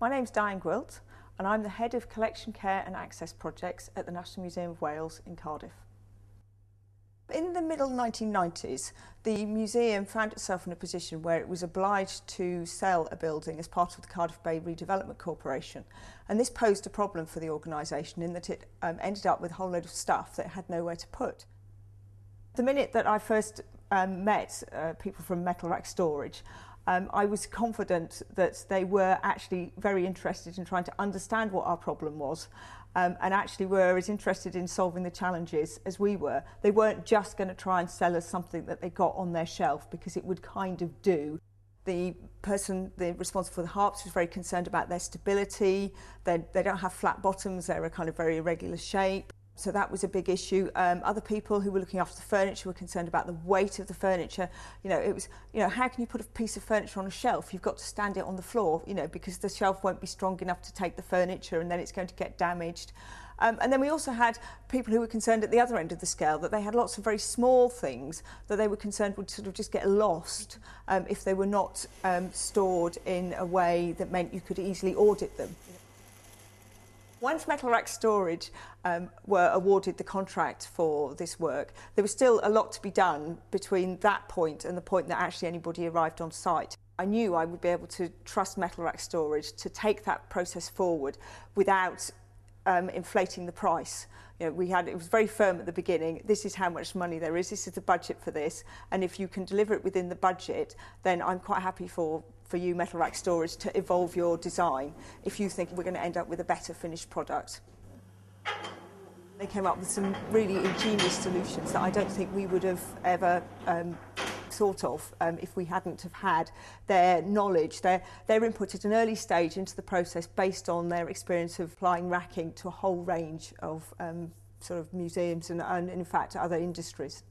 My name's Diane Gwilt and I'm the Head of Collection Care and Access Projects at the National Museum of Wales in Cardiff. In the middle 1990s, the museum found itself in a position where it was obliged to sell a building as part of the Cardiff Bay Redevelopment Corporation. And this posed a problem for the organisation in that it ended up with a whole load of stuff that it had nowhere to put. The minute that I first met people from Metal Rack Storage, I was confident that they were actually very interested in trying to understand what our problem was and actually were as interested in solving the challenges as we were. They weren't just going to try and sell us something that they got on their shelf because it would kind of do. The person responsible for the harps was very concerned about their stability. They don't have flat bottoms, they're a kind of very irregular shape. So that was a big issue. Other people who were looking after the furniture were concerned about the weight of the furniture. It was, how can you put a piece of furniture on a shelf? You've got to stand it on the floor, because the shelf won't be strong enough to take the furniture and then it's going to get damaged. And then we also had people who were concerned at the other end of the scale that they had lots of very small things that they were concerned would sort of just get lost if they were not stored in a way that meant you could easily audit them. Once Metal Rack Storage were awarded the contract for this work, there was still a lot to be done between that point and the point that actually anybody arrived on site. I knew I would be able to trust Metal Rack Storage to take that process forward without inflating the price. It was very firm at the beginning. This is how much money there is. This is the budget for this. And if you can deliver it within the budget, then I'm quite happy for you, Metal Rack Storage, to evolve your design if you think we're going to end up with a better finished product. They came up with some really ingenious solutions that I don't think we would have ever thought of if we hadn't have had their knowledge, their input at an early stage into the process based on their experience of applying racking to a whole range of sort of museums and in fact other industries.